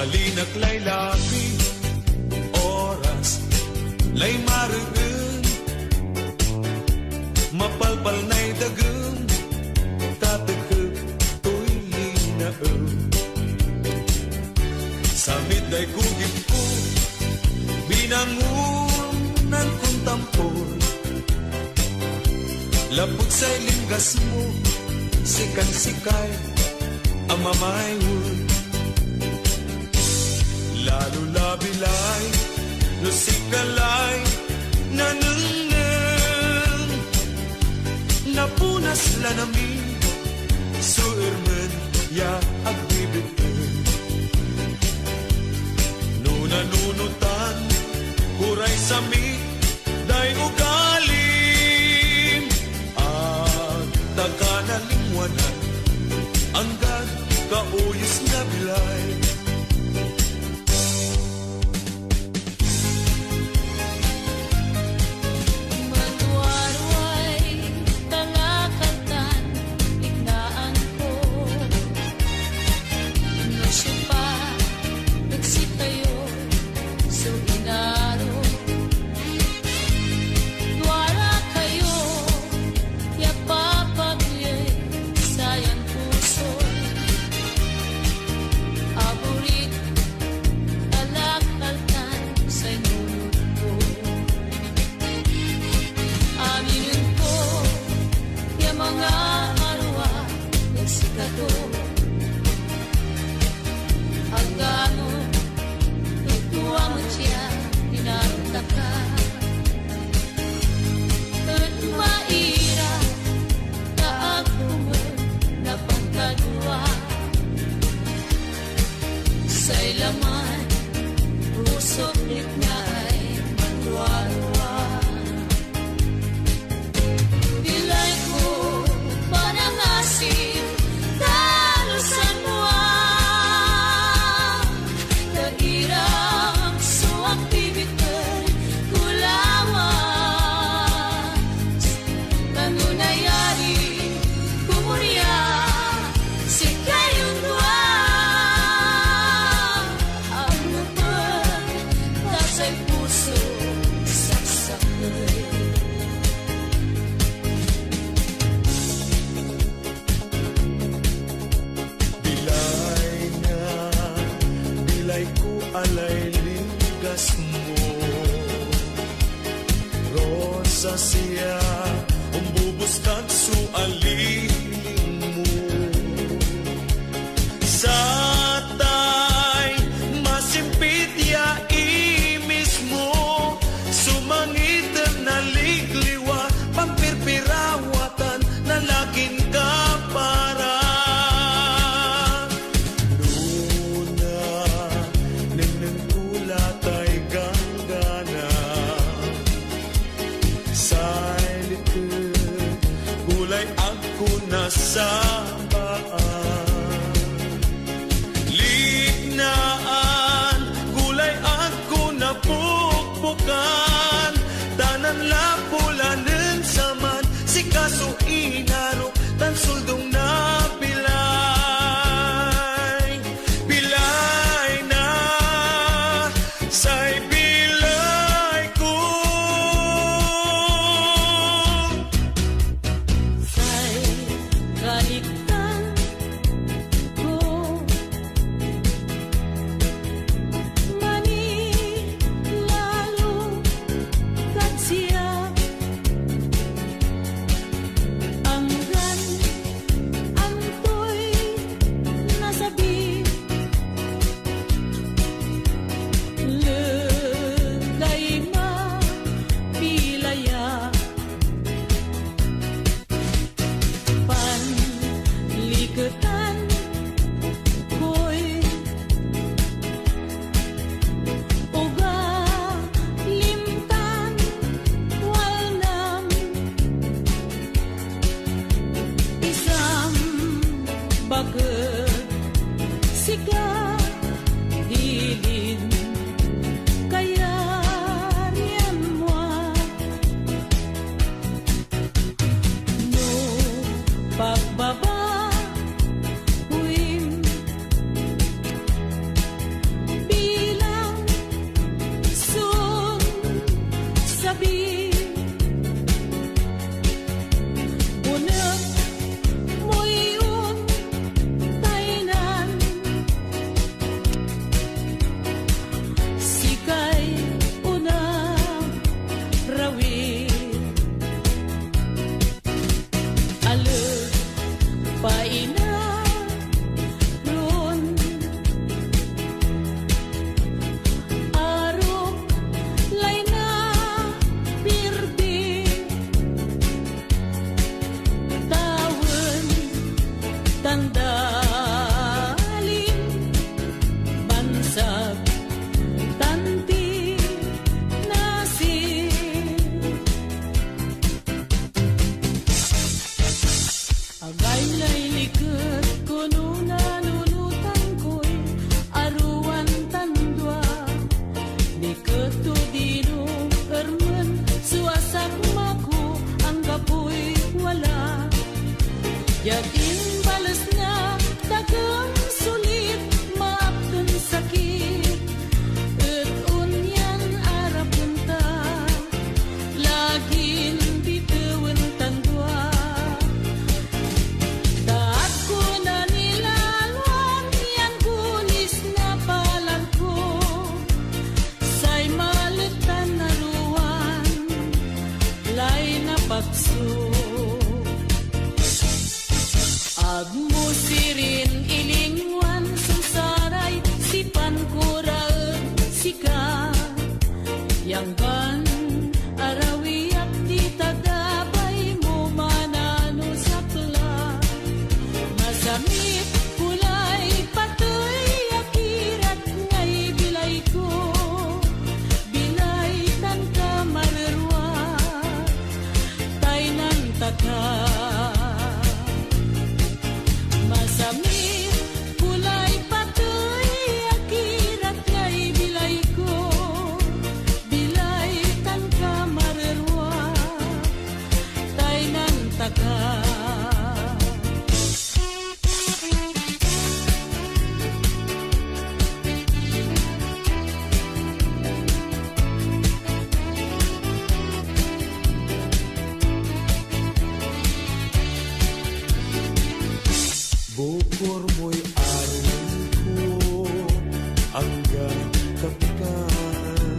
Balinak lay labi, oras lay marugun, mapalpal na'y dagun, tatagkag to'y linaon. Samit ay kugip ko, binangunan kong tampon, lapot sa'y linggas mo, sikan-sikay ang mamaywood. Lalo labilay, lusikalay, nanungang, napunas lanami, suirmen, ya agbibitin. Nunanunutan, kuray sami, day ugalim, at takanalingwanan, anggad kauyos na bilay. Sa'y laman, pusok na'y magwarwa. Bilay ko panangasin, talusan mo ang kairang suwak bibigay kulawan. Pangunayari, kumurya, si kayong dua. Sa'y puso saksakay. Bilay na, bilay ko alay ligas mo. Rosa siya, umbubustag sualiling mo. Sa tay, masimpit ya sumangitan na ligliwa, pampirpirawatan na laging kapara. Luna, ninangkulatay ganggana, sa'y likod, gulay ako nasa baan. Lignaan, gulay ako na pukpukan, tanan lapulanan saman, si kaso inaro, tan suldong na bilay. Bilay na, sa'y bilay ko. Sa'y gabi. Una mo'y untaynan, sikay una rawin. Alog paina ron, arok lay na birdi, tawen tandalin, bansag tanti nasir. Agay lay likod kuno nanunutan ko'y aruan tandwa. Likod to dino ermen suasak maku ang kapoy wala. Yakin balas nga dagang sulit maapton sakit. Et unyan arapon ta lagin bituin tandwa. Taat ko na nilalwan yan kulis na palan ko. Say malitan na ruwan lay na pakso. Agmo sirin ilingwan susaray sipan kuraan sika. Yang ban arawi at di tagabay mo manano sa tula. Masamit kulay patoy akirat ngay bilay ko. Bilay tan ka marerwa tay nan taka. Masamit kulay patoy akirat ngay bilay ko. Bilay tan ka marerwa tay nan taka. Bukor mo'y aron ko hanggang kapikan.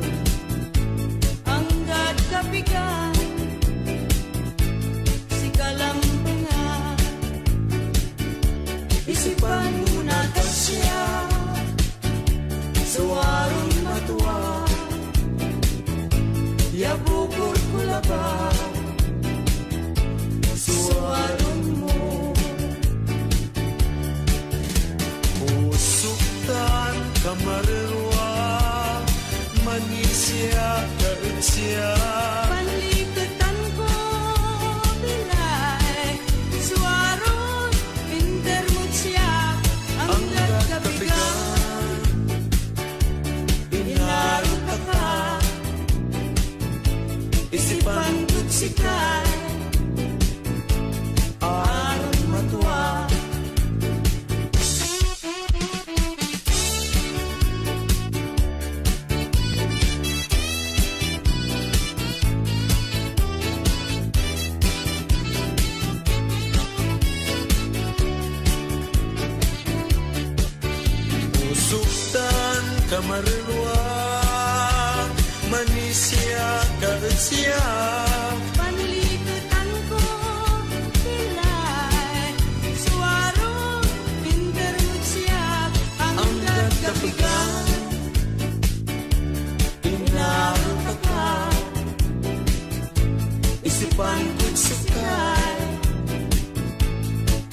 Anggad kapikan, si kalampungan. Isipan mo na siya, suwaron matuwa. Ya bukor ko laba, suwaron mo. Usuktan kamarerwa, manisya kaetsya. Panlikutan ko bilay, suwaron pintermut siya. Anggad kapikan, Inarot ka, isipan ko't sikay, aron matuwa. Usuktan kamarerwa, manisya kaetsya. panlikutan ko bilay, suwaron pintermut siya. Anggad kapikan, Inarot ka, isipan ko't sikay,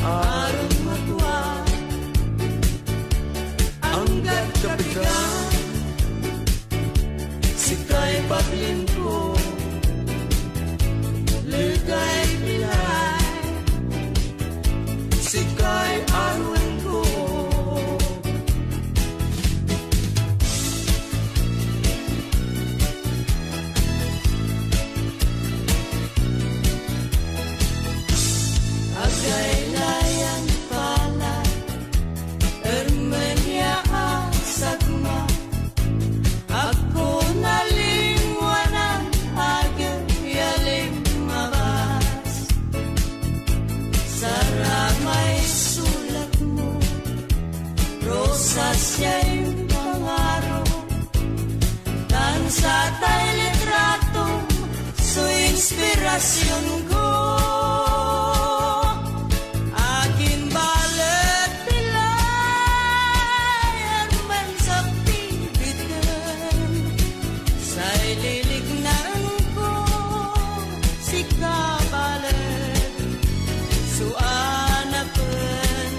aron matuwa. Anggad kapikan, sikay paglin ko, ligay bilay, sikay aron ko. inspirasyon ko. Akin balet pilay arman sa pibigan, sa'y lilignan ko si kabalet suanapan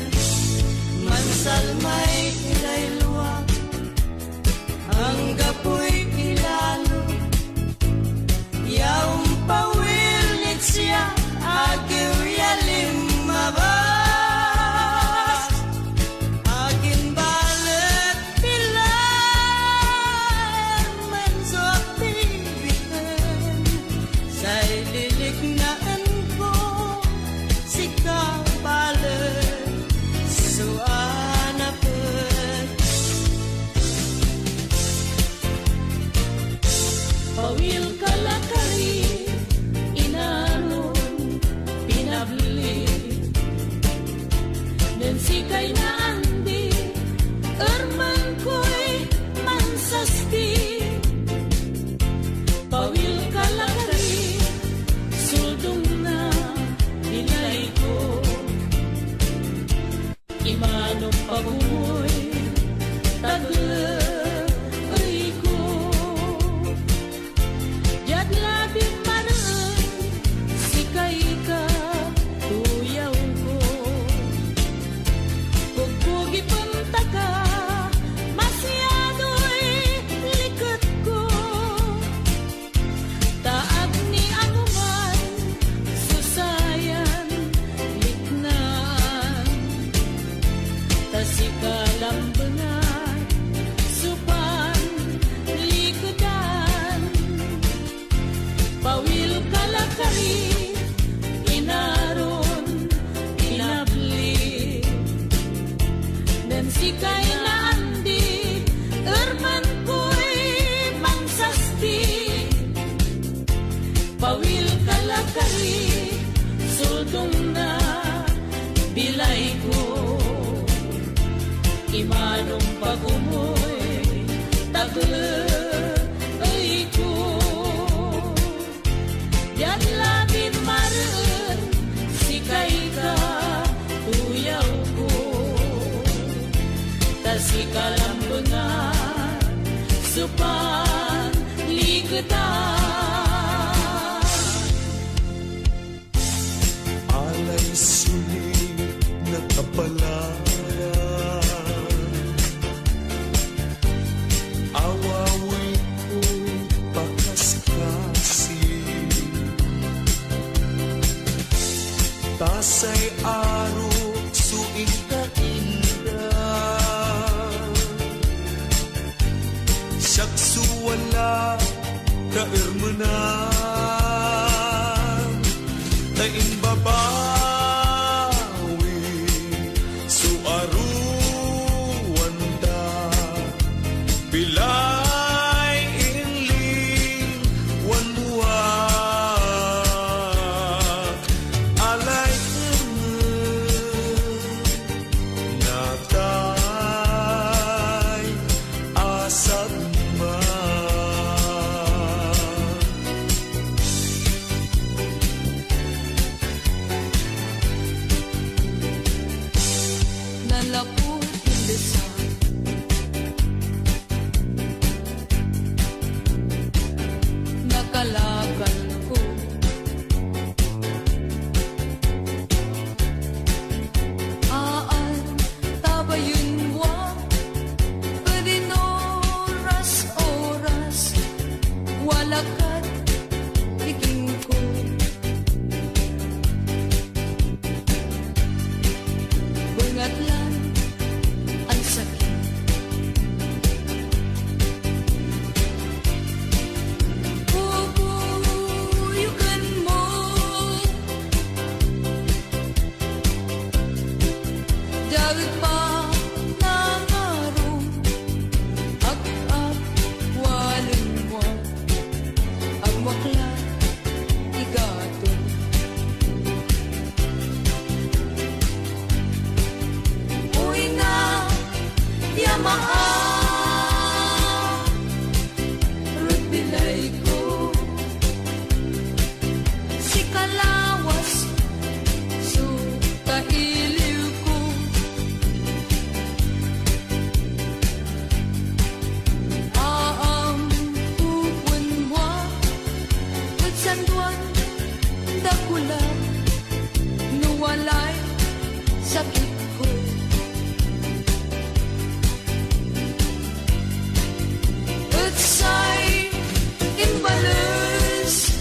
mansal may ilayluwag ang gapoy ilalo yaong pawilit siya agiw yalim mabas akin balet pilay man sa pibigan sa'y lilignan ko si kabalet suanapan pawil kalakari inanon pinabli den sikay na andi erman ko'y mansasti pawil kalakari suldong na nilay ko imanong pagumoy tagle ko Jad labi maran sikay ka tuyaw ko pugpugi punta ka masyado'y likot ko taag ni anuman susayan liknaan tasikalambengan supan likodan pawil kalakari inaron inabli dan sikay na andi erman ko'y mangsasti pawil kalakari suldong na bilay ko imanong pagumoy tagle ko Yan labing maran sikay ka tuyaw ko tasikalambengan supan likodan Alay sulit na kapalaran Awawi ko pakaskasi Tasay aro suing kainda Saksuwala kairmanan Tain babawi suaruan da Bilay inling wanwak Alay natay asad man sakit ko. At sa'y imbalance,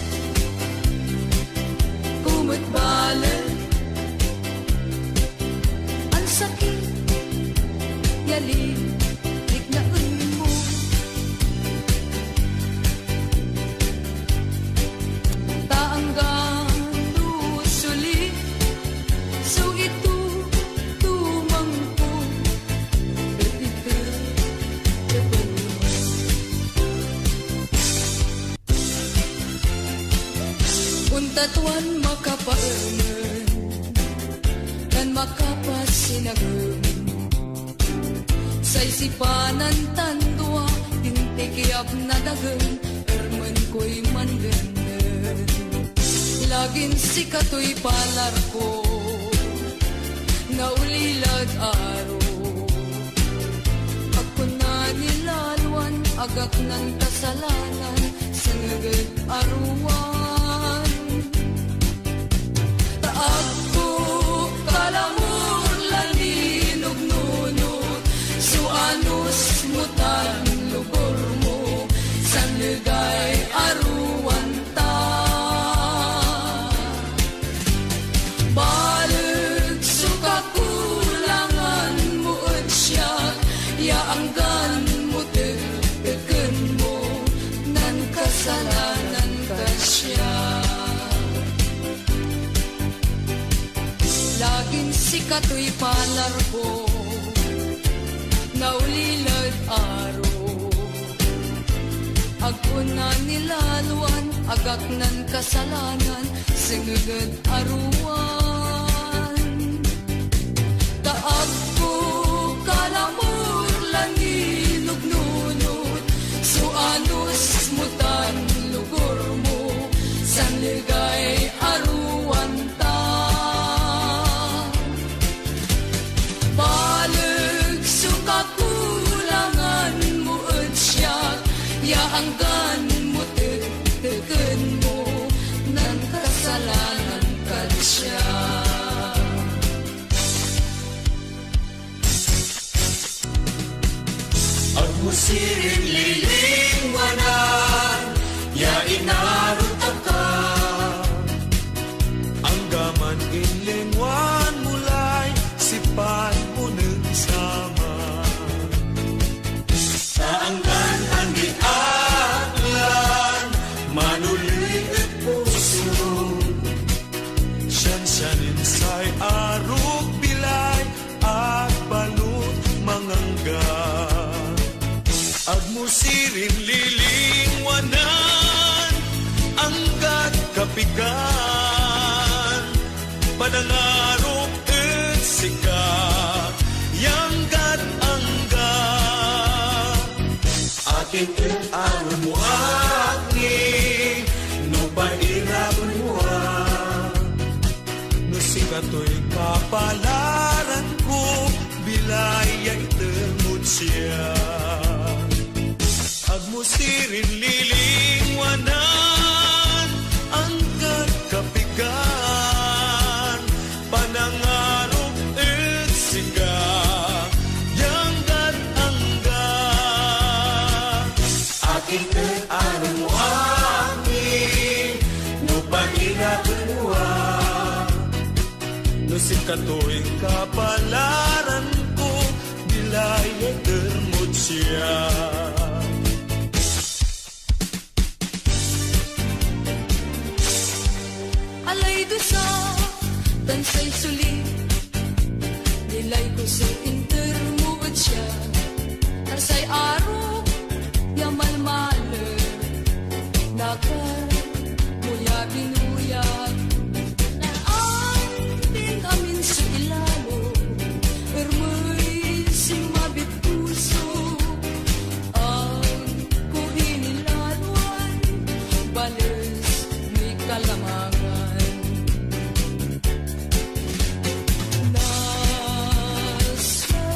kumot balan, ang sakit, yali, lignaon mo. Taanggan usuli, so ito tumangko, betito tebal. Untatuan makapaemen, dan makapasinagen, sa isipanan tandua, tintikiap na dagan, ermen ko'y mandenen. Laging sikato'y palar ko, naulilad aro. Ako na nilalwan, agak ng kasalanan, sinagad aruan. Taag ko, kalamur, lalinog nunod, suanos mutan lugor mo, sanligay aruan ta. Balik suka kulangan mo at siya, yaanggan mo teken mo, nan kasalanan ka siya. Laging sikato'y palar ko, naulilad aro. Ako na nilaluan, agak nan kasalanan, singagad aruan. Taag ko, kalamur, langinog nunod, suanos mutan lugor mo, sanligay aruan ta. Balik suka kulangan mo at siya, yaanggan mo teken mo, nan kasalanan ka siya. At musirin lilingwanan, ya inarot ka. Ang gaman inlingwan mulay, sipan mo sama. Saanggan ang giaklan, manuloy at puso. Siyan-siyanin sa'y arog bilay, at balut mangangga. Agmusirin lilingwanan, anggat kapigan, panangarok at sika, yanggat angga. Aking aron mo aking, no pairapon mo no sikato'y kapalaran ko, bilay ay temut siya. Agmusirin lilingwanan, angkat kapigan, panangarok at siga, yanggat angga. Aking aron mo aking, no pag-inapon mo no sikato'y kapalaran ko, bilay ay temut siya. Alay dusa, tansay suli, nilay ko sa intermo at siya, tarsay aro, yamal-male, nakar, muya binuyag, naan din amin sa ilalo, ermoy si mabit puso, ang kuhinilaluan, bales may kalamangan. Nasa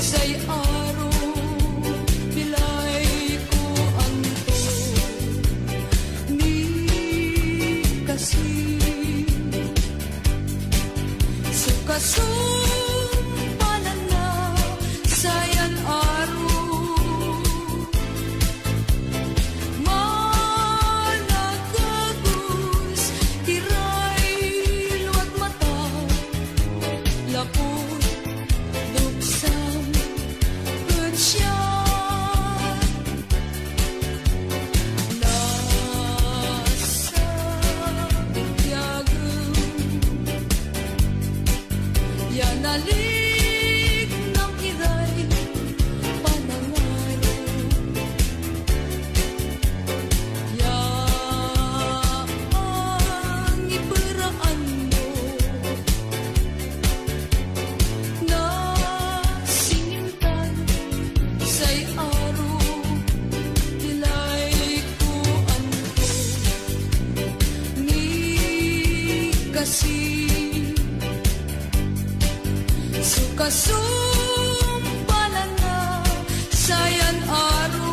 say aro bilay ko anto ni kasi sukasumpalan na sayan aro managagus tiray luwag mata lapot duksam kutsya nasa yagum yanalik ng iray panangaro yaang iparaan mo na singintan say aro dilay ko anto ni kasi sukasumpalan na sayan aro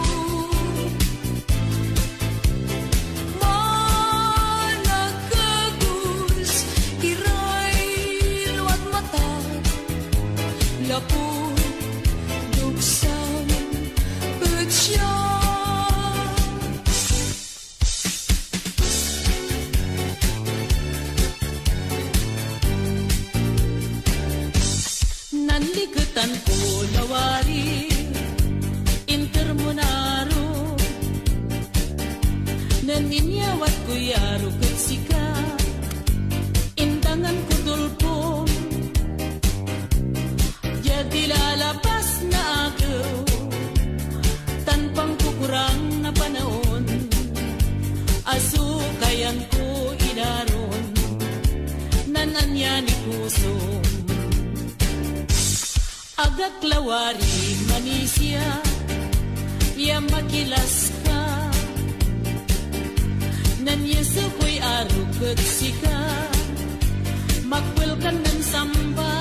managagus iray luwag mata lapot duksam kutsya nanligutan ko lawari intermonaro naninyawat ko yaro kutsika indangan ko dulpo jadi lalapas na ako tanpang kukurang na panahon asukayan ko inaron nananya ni puso agak lawari manisya ya makilas ka nanyesa ko'y arugot sika makwel ka ng samba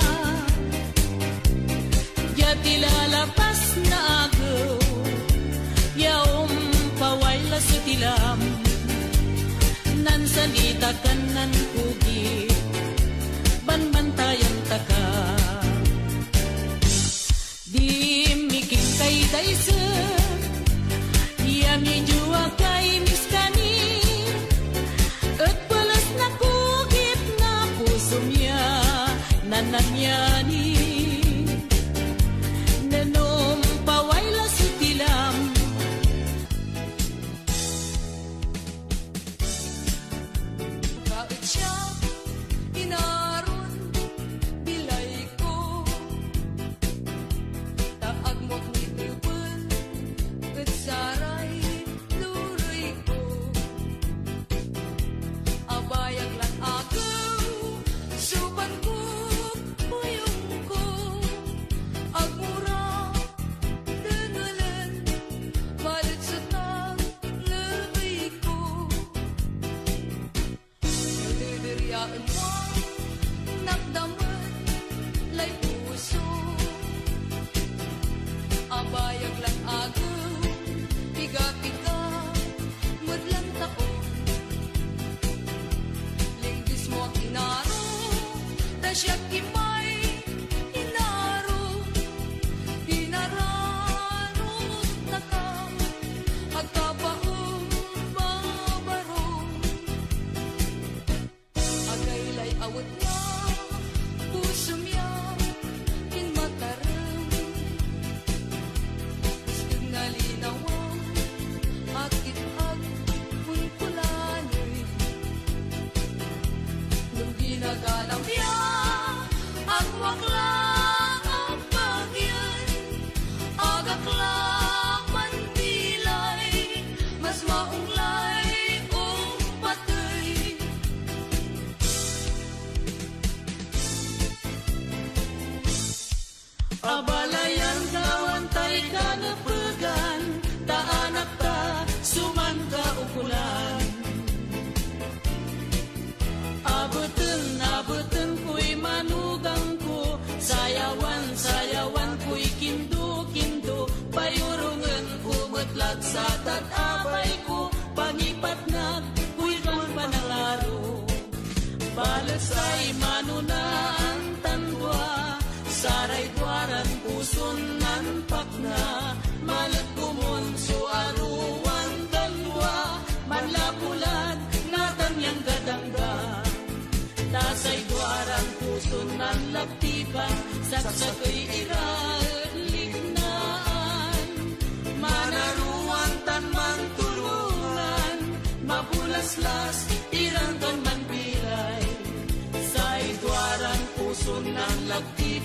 ya tilalapas na ako ya pawayla sa tilam nan salita ka nan kugi banbantayan taka di miking kay daisa ya mi jua kay miskani at balas na kugit na puso niya nananyani nanom pawayla sa tilam kahit siya inaron bilay ko taag mo't nitubon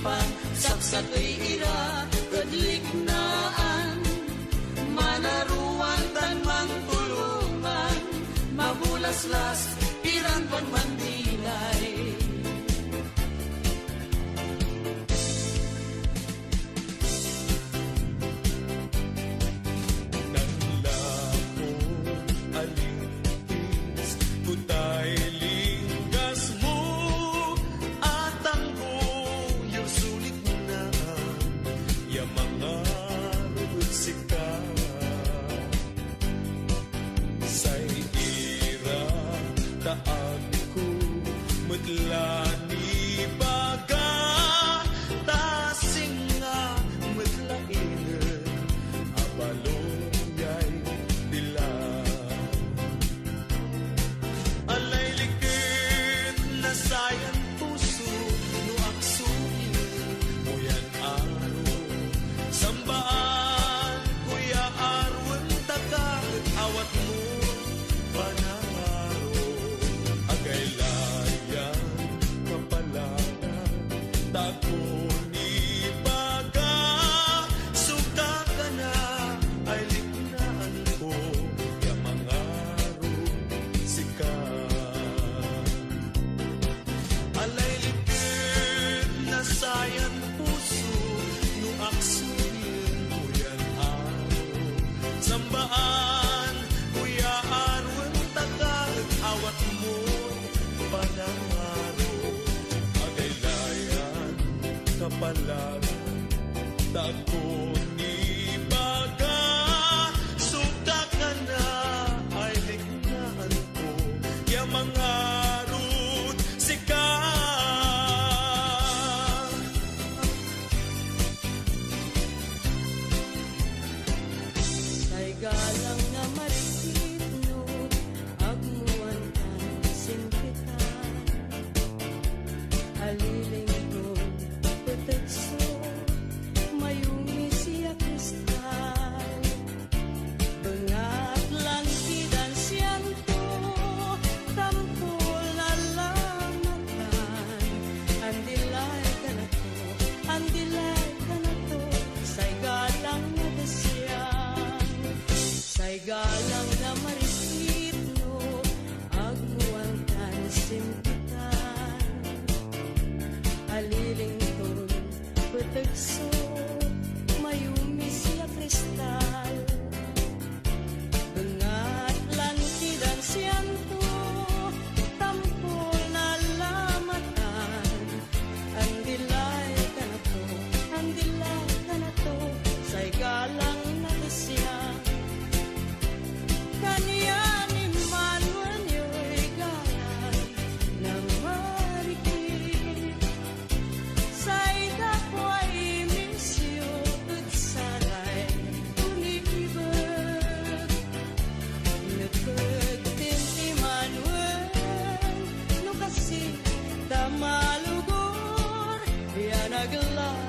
pang saksakay ira kadlik naan manaruan tan mangtulungan mabulaslas piran pan mandilay Nanglako alintis Putay linggas mo At ang buyo sulit na Ya mga rugsika Say ira taag ko Mudlani baga Tasing nga mudlain Abalong yay dila Alay likit na sayang puso No aksunin mo yan aro Sambaan kuya arwan takag Awat mo panangaro Agay layan kapalala Tako ni baga Suka ka na ay liknaan ko Ya mangaro sika Alay likit na sayan puso No aksunin mo yan aro Sambaan kuya arwan tagag Awat mo panangaro Agay layan kapalag Tako ni baga Suka ka na ay liknaan ko Ya mga rut sika Say galang na marisit no agmuan tan simpita aliling ko petekso mayumi siya kristal bengat lantidan sianto tampol alamatan andilay ka na to say galang na desyan say galang na marisit no agmuan tan simpitan aliling ton petekso mayumi siya kristal bengat lantidan sianto tampol na lamatan andilay ka na to say galang na desya kaniya ni Manuel yo'y galang ng marikit say dapoy misyo at saray unibag nagpagtin ni Manuel no kasi tamalugor yan naglan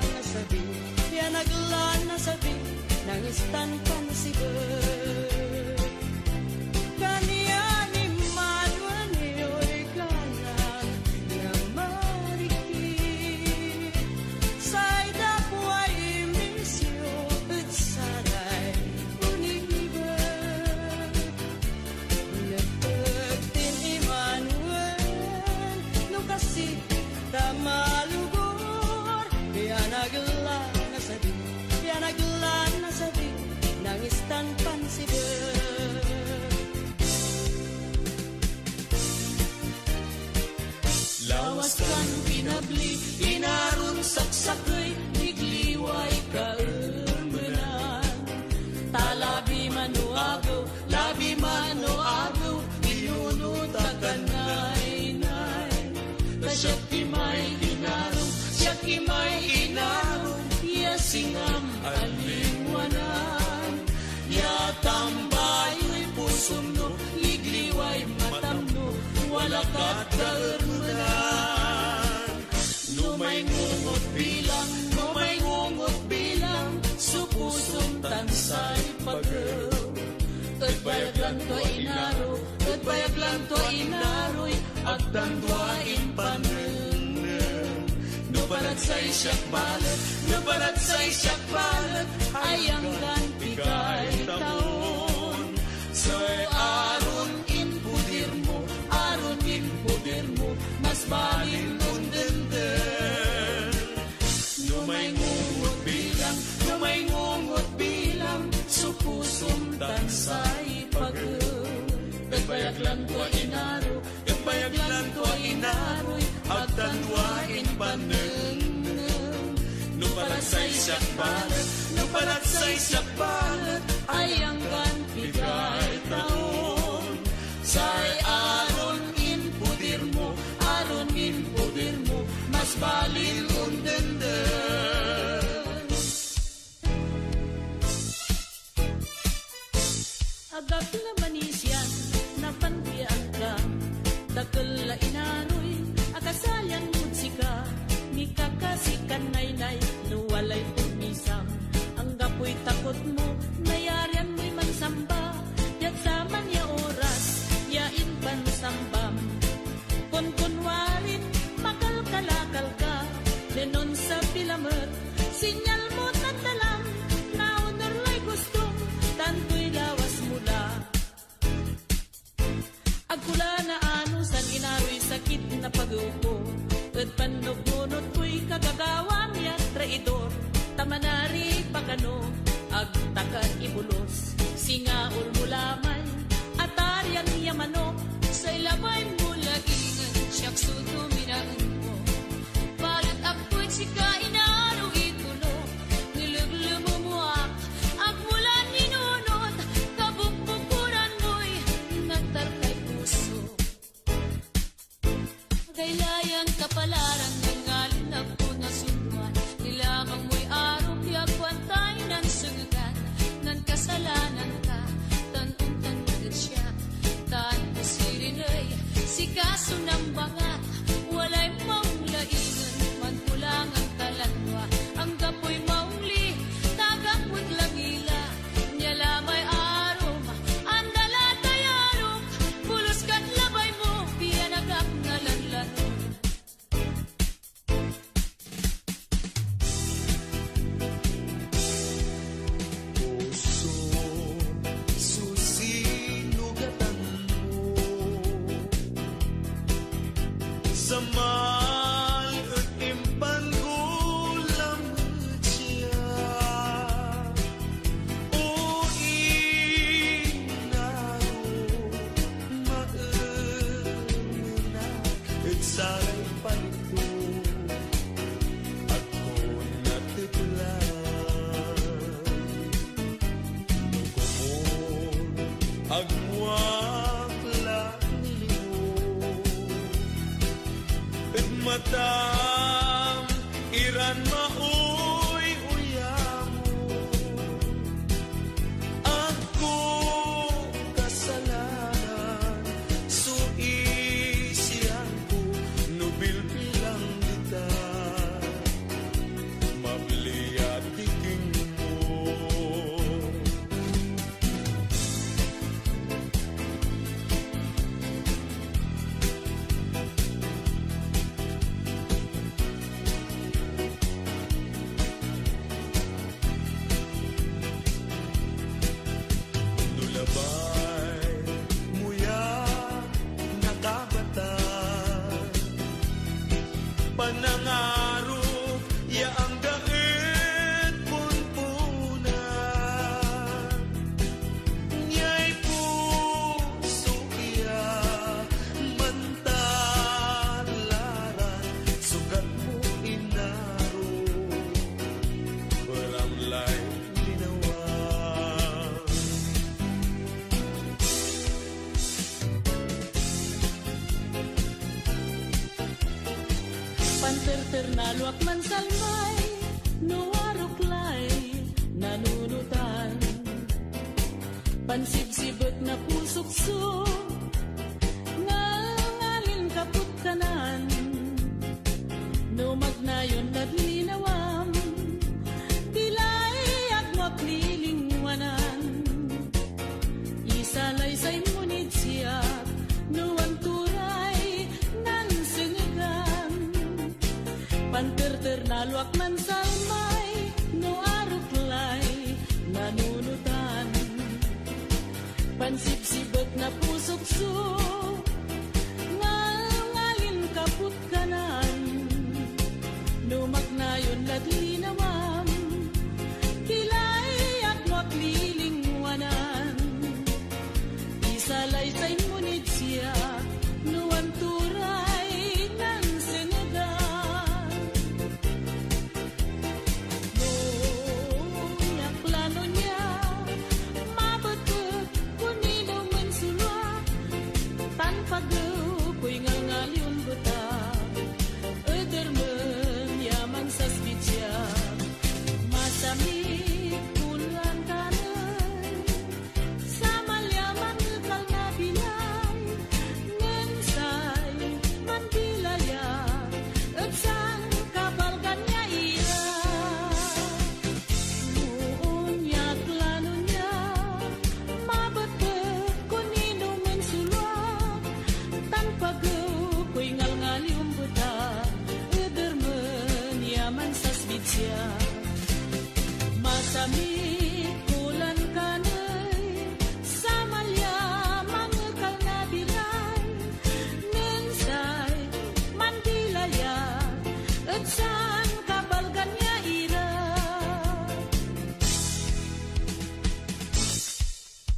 na sabi nang istanpan si Bert kaniya ni Manuel yo'y galang ng marikit say dapoy misyo at saray unibag nagpagtin ni Manuel no kasi tamalugor yan naglan na sabi nang istanpan si Bert lawas kan pinabli inarun saksakay nigliway kaermenan talabi manuagaw labi manuagaw pinunutakan nay siya kimay inarong siya kimay inarong singam alingwanan ya tambayo'y pusong no ligliway matam no wala kat kaermenan no may ngungot bilang supusong tansay pagaw kat bayag lang to inaro'y agdandwain paneng no para baratsay siyak balat, no baratsay siyak balat, ay ang ganti kay taon. So'y aron inpudir mo, mas balin undenden. No may ngungot bilang, supusum tansay pagod. Nagbayag lang tua inaro, agtanwain paneneng. No baratsay siyak balat, ay ang ganti kay taon. Say aron inpudir mo, mas balin undenden. Agap na manisyan, napandian ka, dakal la inaroy, akasalyang mutsika, ni kakasikan naynay, nuwalay pumisang. Ang gapoy takot mo, nayarian mo'y mansamba, yat saman ya oras, yain pansambam. Kunwarin, makalkalakal ka, denon sa pilamet, sinyal mo tatalam, na honor lay gustong, tanto'y lawas mula. Agkula na ano san inaroy sakit na pag-upo, at panugunot ko'y kagagawang yan traidor, tamanari pagano, agtakan ibulos, singaul mo lamay, atarian niya manok, sa ilabay mo lagingan, siyak suto minaan mo. Balat ako'y sika inaro itulo, niluglumuak, agmulan ninunod, kabukbukuran mo'y nagtarkay puso. Gaylayan kapalaran ng ngalin ako na sunduan, nilamang mo'y araw yagwantay ng sugagan, ng kasalanan ka, tanuntan agad siya, tan sirinay, si kaso ng bangat, walay maong lainan, manpulang ang talanwa, ang gapoy maungli, tagang mutlangila, niya lamay arom, ang dalatay arom, pulos kat labay mo, piyanagap na lanlato. Puso, susinugatan mo sa mal at impan gulam siya. O inaro, mauna at saray palito, ako natutlan. Nukumon, agwakla niliho, at matam, iran maoy uyamo. Ako kasalanan, suisiyan ko, nubilbilang kita, mabliat tiking mo. Nulabay muya nakabatan, panangaro ya ang daet punpunan, niya'y puso iya mantalaran, sugat mo inaro, baramlay linawan. Panterternalo ak mansalmay, nuwaruklay, nanunutan. Pansibsibot na pusukso, ngalin kaput kanan. No magnayon at linawam, dilay at maklilingwanan. Isalay say ngunit siya, nuwan turay nan sengegan. Panterterna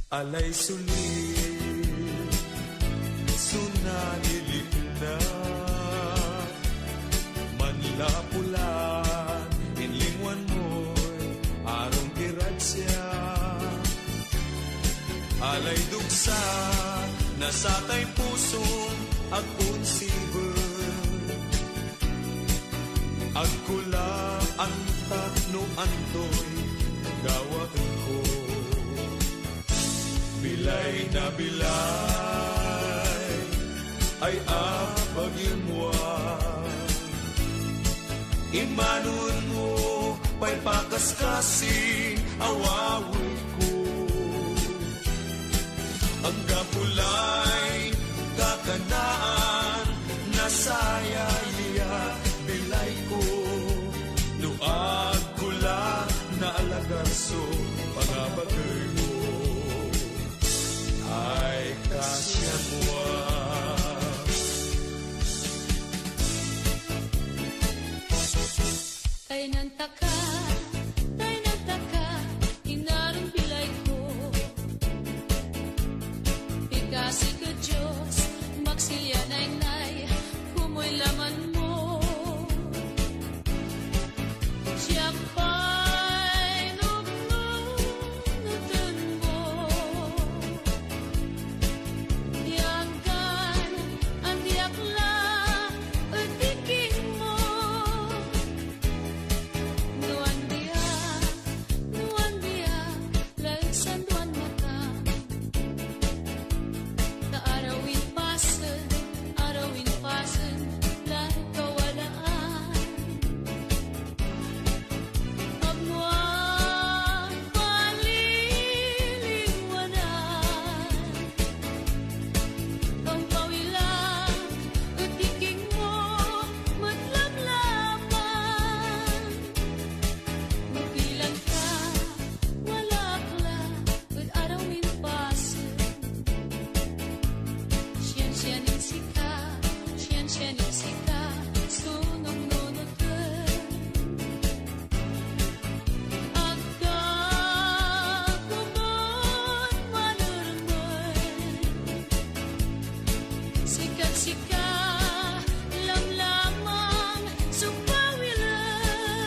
Alay sulit, sunalilit na manlapulan, inlingwan mo'y arong kiradsya. Alay dugsa, nasatay pusong agpunsiber. Agkula antak no antoy gawain ko. Bilay na bilay ay apagimwan. Imanun mo pa'y pakaskasing awawi ko. Ang gapulay kakanaan nasayaya bilay ko. Nuag kula na alagarso pangabagay mo. Ay kasya mo Kay nantaka, inaring bilay ko. Pigasi ka Diyos, magsilya nay, kumoy laman mo. Siya pa'y nagnunutan mo. Yagan, ang yakla, utiking mo. Nuan dia, lain sanduan mata. Arawin pasen, lahat kawalaan. Agmuang paliliwanan. Ang pawilang, utiking mo, matlamlaman. Magbilang ka, wala kla, at arawin pasen. Siyan ning sika, sunong nunutan. Agda kumon manurman. Sikat-sika, lamlamang supawilan.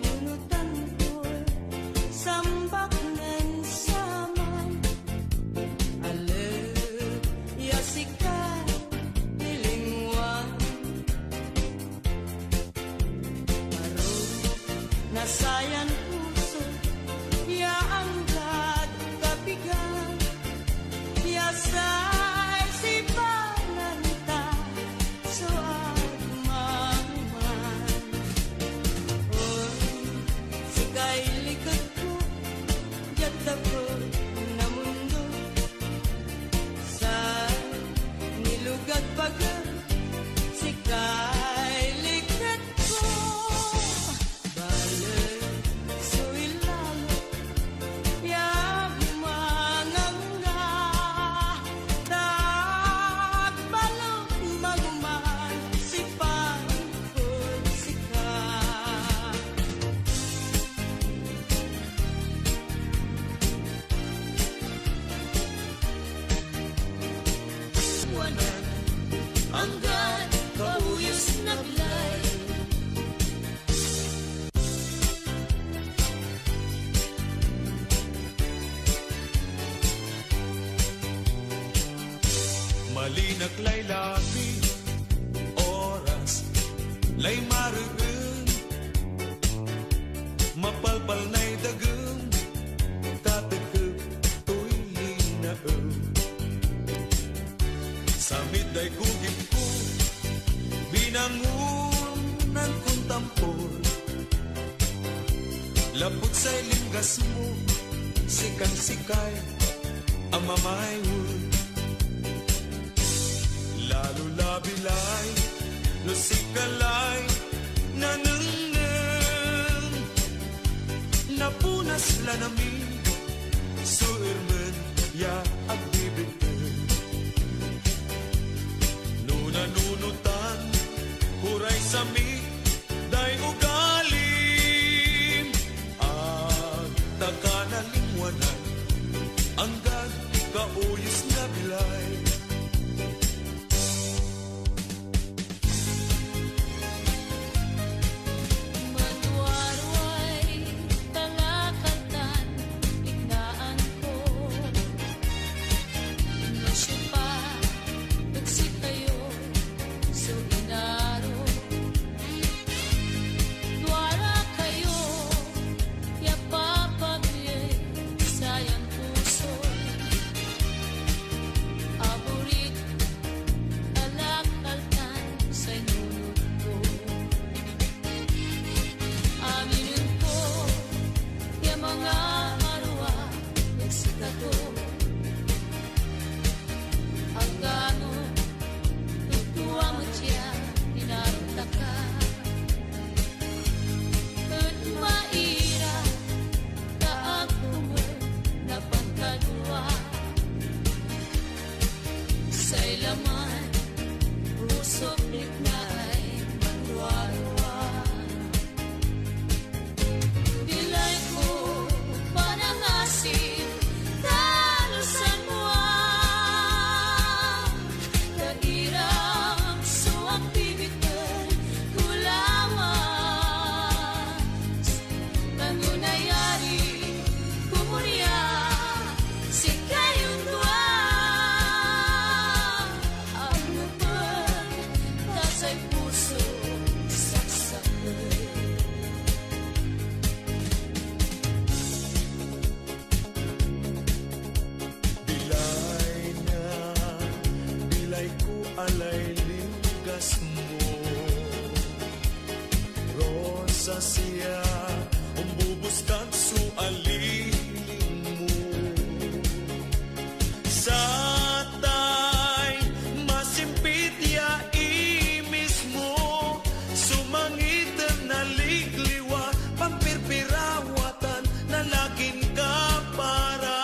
Nunutan ko'y sambak nen saman. Yasika ilingwan. Aron nasayan puso, yaanggad kapigan. Yasay sipanan ta, so agmangman. Oy, sikay likod ko, yata ko na mundo. Sa nilugad bagan, sikay likod ko. Balik sa ilalo, yamanganga. Tagbalong magman, sipang sika. Hanggang kauyos naglay. Malinak lay labi, oras lay marugun. Mapalpal na'y dagum, tatakip to'y hinaum. Samit ay kugip ko, binangunan kong tampol. Lapot sa'y linggas mo, sikang-sikay ang mamaywood. Lalo labilay, lusikalay, nanungneng. Napunas lanami, suirmen, ya agbibigin. Nunanunutan, huray sami, day ugali. sa siya umbubos kag sualiling mo sa tay masimpit ya imismo sumangitan na ligliwa pampirpirawatan na laging ka para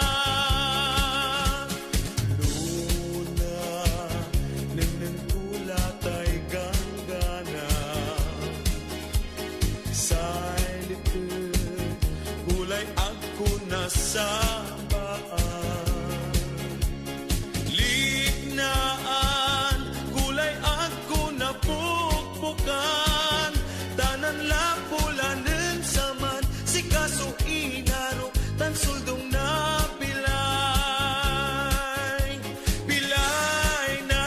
luna nang kulatay ganggana say likod gulay ako nasa lignaan gulay ako napukpukan tanan lapulanen saman si kaso inaro tan suldong na bilay bilay na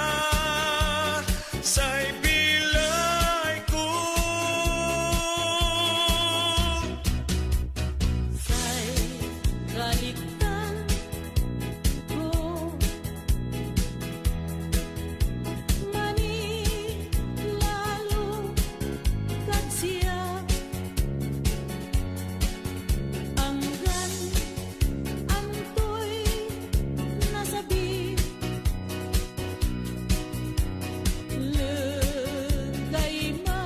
say bilay ko Say kaliktan ko mani lalo kag siya anggan antoy nasabi legay ma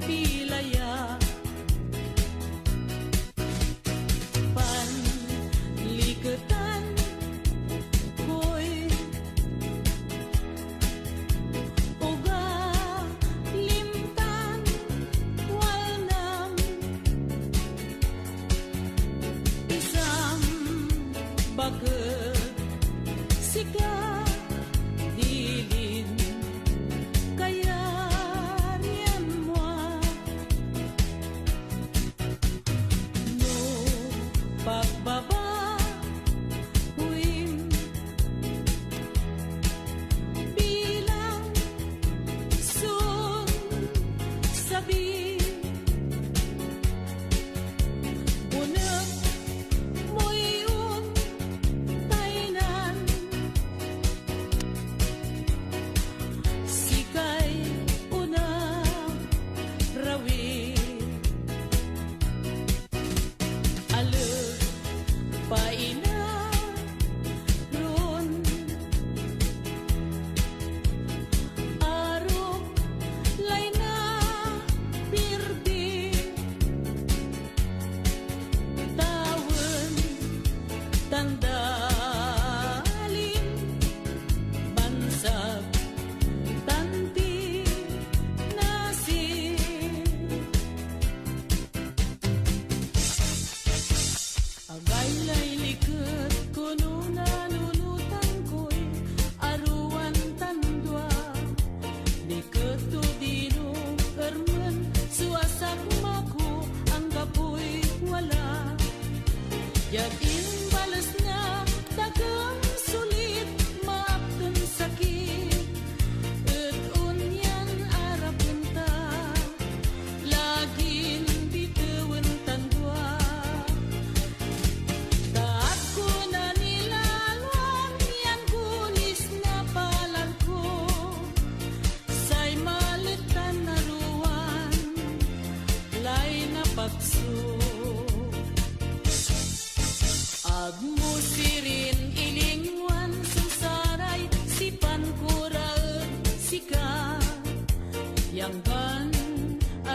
pilaya panliketan ko'y uga limtan walnam isang baget sika dilin kaya riyan mo no pagbaba huwim bilang sun sabi unag mo'y tainan sikay unang rawi alut paina ron arok layna birdi tawen tandalin bansag tanti nasir agay lay likod kuno nalulutan ko'y aruan tandwa likod to dino ermen suasak mako ang kapoy wala yakin balas na dagang sulit maapten sakit et unyan arapunta lagin bitewen tandwa taat ko na nilalwan yan kunis na palal ko say malitan na ruwan lay na pagso agmusirin ilingwan susaray sipan kuraan sika yang kan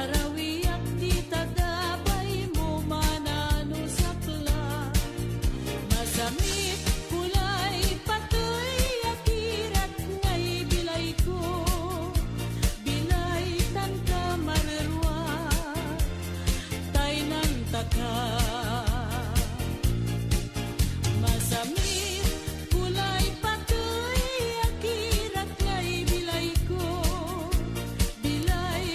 arawiyak di tadabay mo manano sakla masamit kulay patoy akirat ngay bilay ko bilay tan ka marerwa tay nan taka masamit kulay patoy akirat ngay bilay ko bilay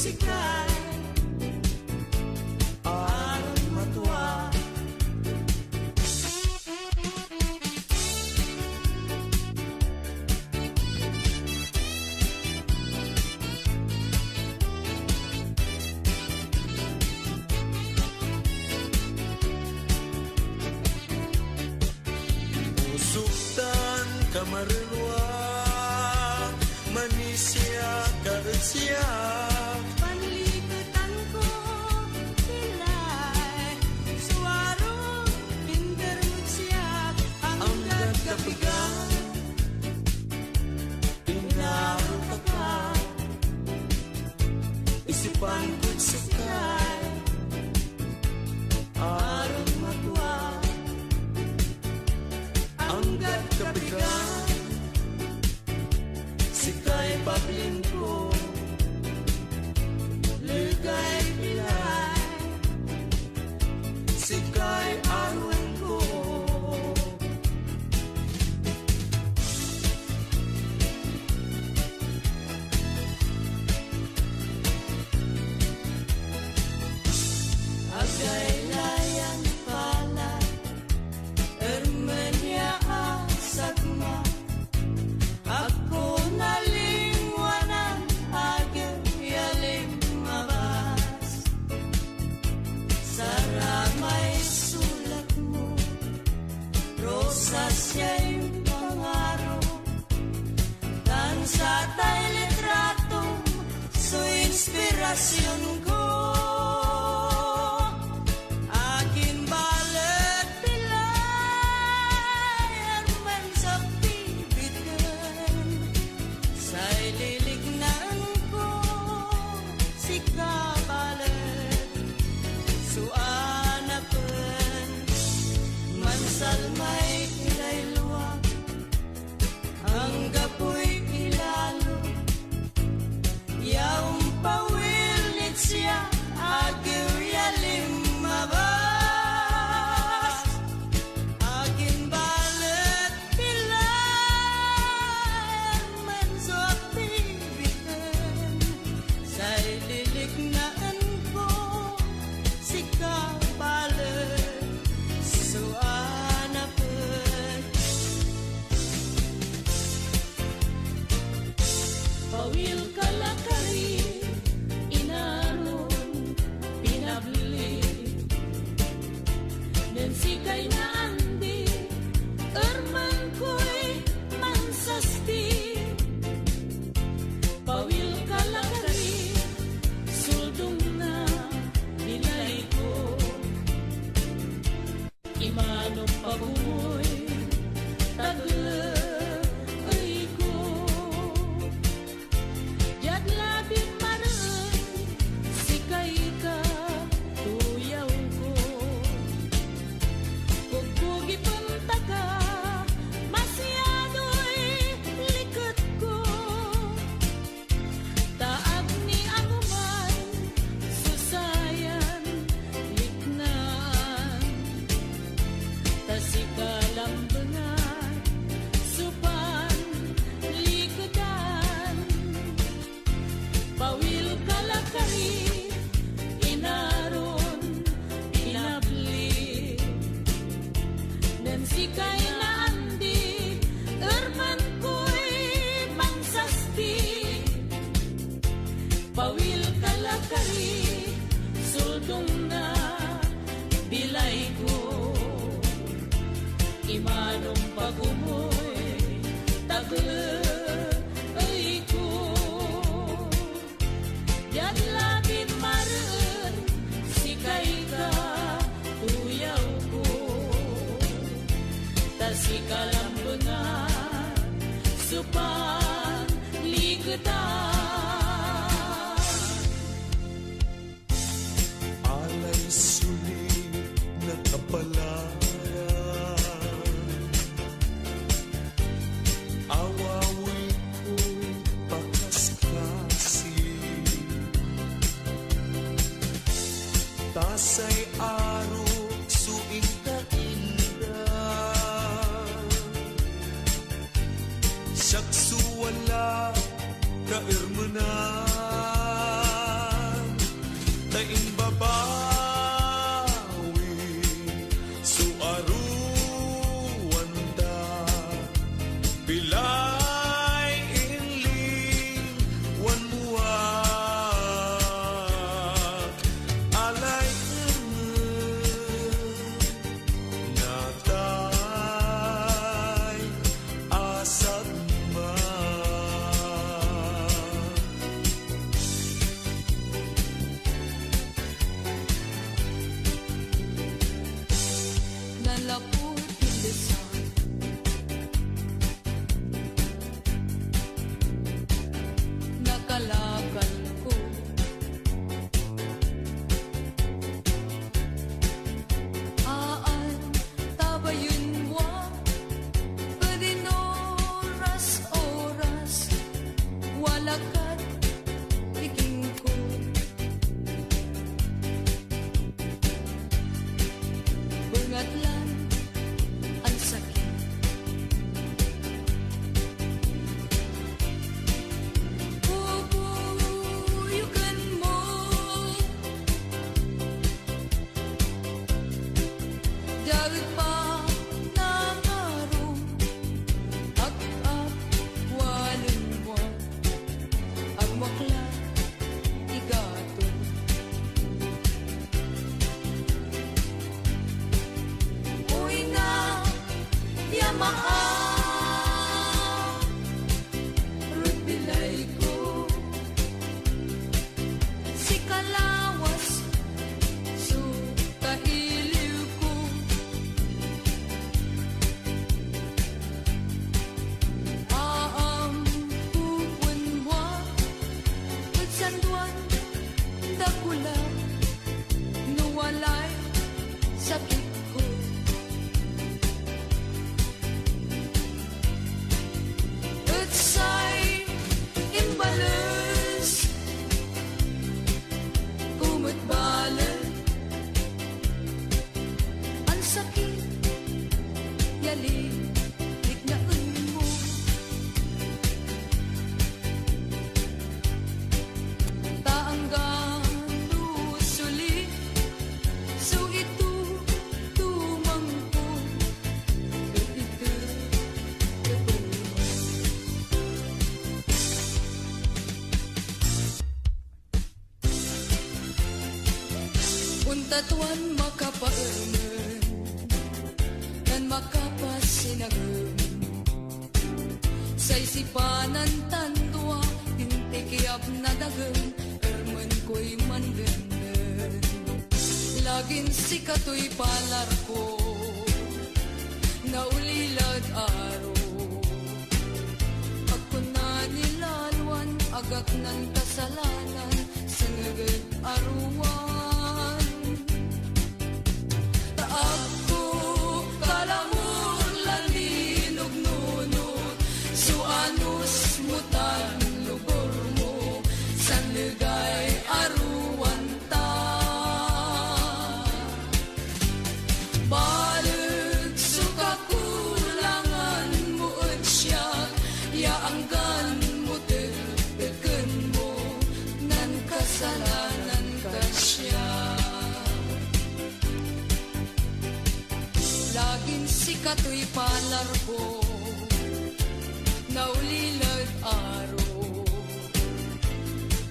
sikay aron matuwa. Usuktan kamarunwa manisya karutsya Panlikutan ko pilay suwarong pindermutsyak ang gagkapigan inaruta ka isipan ko'y sikay aron matuwa ang gagkapigan sikay pablin ko ligay pilay sikay aron ko. Agay layan pala ermenya asagma ako nalingwanan agay yaling mabas saramay sulat mo rosas siya'y pangaro tansa tayo litrato so inspirasyon ko akin balik pilay arman sa pibigan sa'y lilignan ko si kabalik suanapan mansal may ilay luwag ang gapoy ilalo yaong pawilit siya agaw yalim mabas akin balik pilay man sa pibigan sa'y lilignan ko si kabalik suanapan pawil kalakari inaron pinabli nen sikay na andi erman ko'y mansasti pawil kalakari suldong na nilay ko imanong pabumoy taglay ko Diyan labing maroon, sikay ka, tuyaw ko. Pagpugi punta ka, masyado'y likod ko. Taag ni anuman, susayan, liknaan. Tasikalang bengan, supan, likodan. Pawil kalakari inaron pinabli nen sikay na andi erman ko'y mangsasti pawil kalakari suldong na bilay ko imanong pagumoy taglay ko Yan labing maroon, sikay ka, tuyaw ko. Tasikalang bengan, supan, likutan. Alay suli na kapalaran awawi ko'y pakaskasi tasay aro suing kainda saksuwala kairmanan kat iking ko. Bungatlan ang sakit. Bubuyugan mo dahil pa nangarong at walin mo ang makla igato. Uy na yamaan rut bilay ko si kalawas su kailiw ko. Aam pupun mo at sanduan dakula nuwalay sakit ko. At sa'y imbalas kumot balan ang sakit yali lignaen mo. Taanggan suli so itu tumangko itu untatuan makapaemen dan makapasinagem sa isipanan tandua intikiyap na dagem ermen ko'y mandenden laging sikato'y palar ko na ulilad aro ako na nilalwan agak ng kasalanan sangagad aruan. Ako kalamur lalinog nunod so anus mutan lugor mo sanligay aruan ta. Balik suka kulangan mo at siya yaanggan mo deken mo nan kasalanan ka siya. Laging sikato'y palar ko na ulilad aro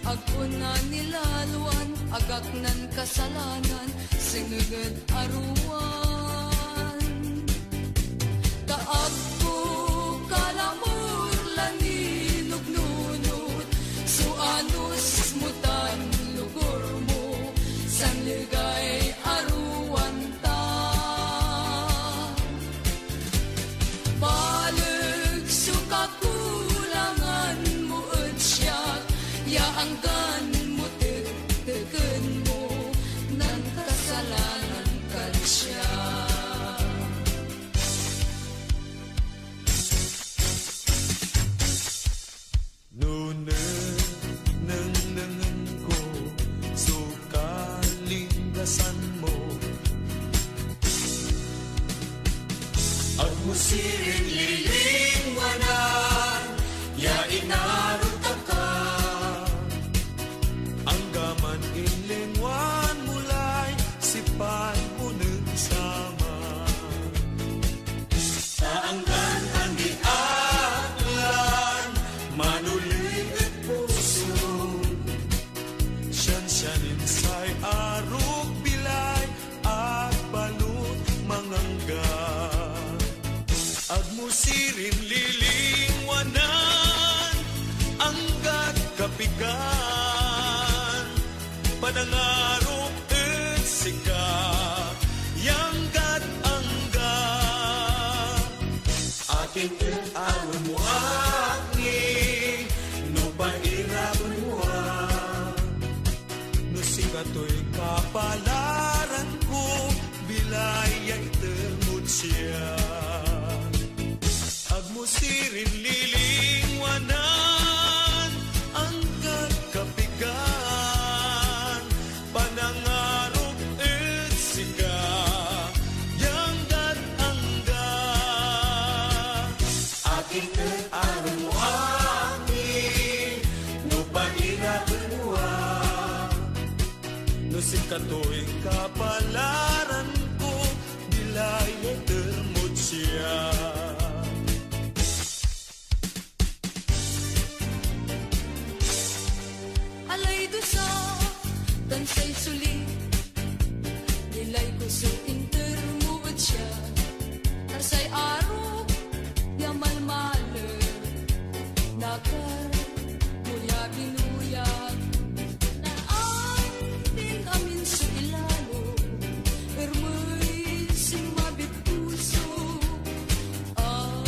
ako na nilalwan agak nan kasalanan singagad aruan. Kaag ko kalamur laninog nunod so anus mutan lugor mo sanligay aruan ta. Balik suka kulangan mo at siya yaanggan mo deken mo nan kasalanan ka siya. Nuneng ko sukalindasan mo at musirin lilingwanan ya inaruta ka ang gaman ilingwan mulay sipan uneng sama saanggan ang giaklan manulig at puso siyan-siyanin sa'y arog bilay at balut mangangga agmusirin lilingwanan anggat kapigan panangarok at sika yanggat angga aking awan mo akni no pairapon mo no sikato'y kapalaran ko bilay ay temut siya agmusirin lilingwanan ang benua Nusik katuig kapalaran ko Bilay mo termot siya Alay dusa, tansay suli Nilay ko so intermuot siya Arsay aro, yamal male Nakar, muya binuyag Na ang din amin sa ilalo Ermoy simabit puso Ang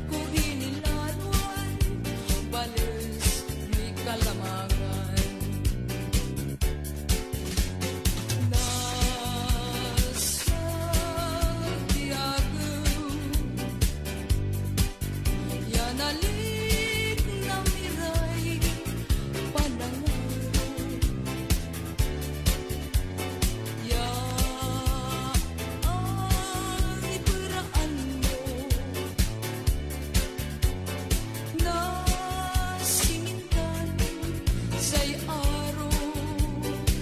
kuhinilaluan Balis may kalamangan Nasa Tiago Yanalik na miray panangaro Ya ang iperaan mo Na simintan say aro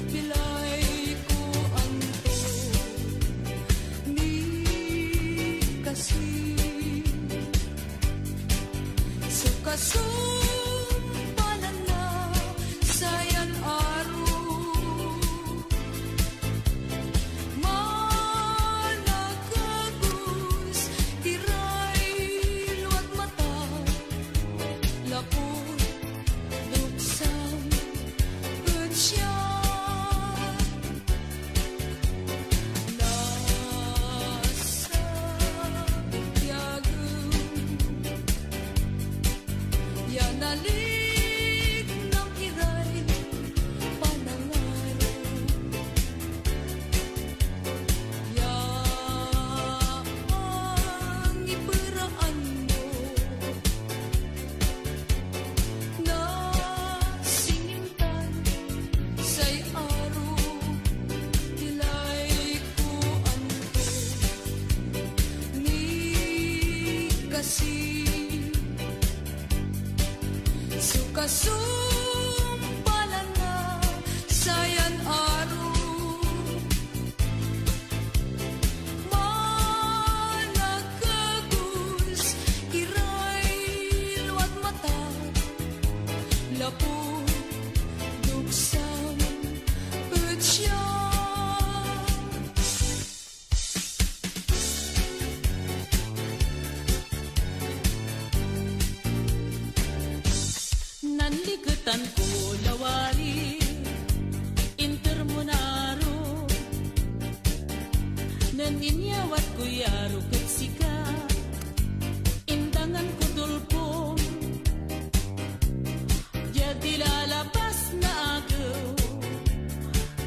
Bilay ko anto Ni kasi Sukasumpalan na sayan aro Managagus Tiray luwat mata Lapot duksang Kutsya Nasa Tiago Yanalik ng iray panangaro Ya ang iperaan mo Na sinintan say aro Dilay ko anto Ni kasi Sukasumpalan na sayan aro Managagus Iray luwat mata Lapot duksang Kutsya Nanlikutan ko lawali Intermonaro Naninyawat ko yaro katsika Indangan ko tulpong Jadi lalapas na ako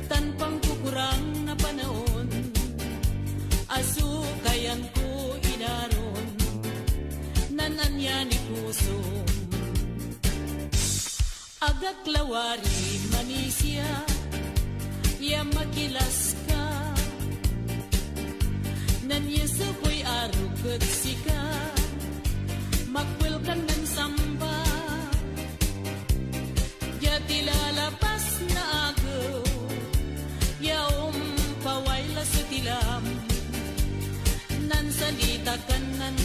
Tanpang kukurang na panahon Asukayan ko inaron Nananya ni puso Agak lawari manisya Ya makilas ka Nanya sapoy arugot sika Makwil ka ng samba Ya tilalapas na ako Ya pawayla sa tilam Nan salita ka nan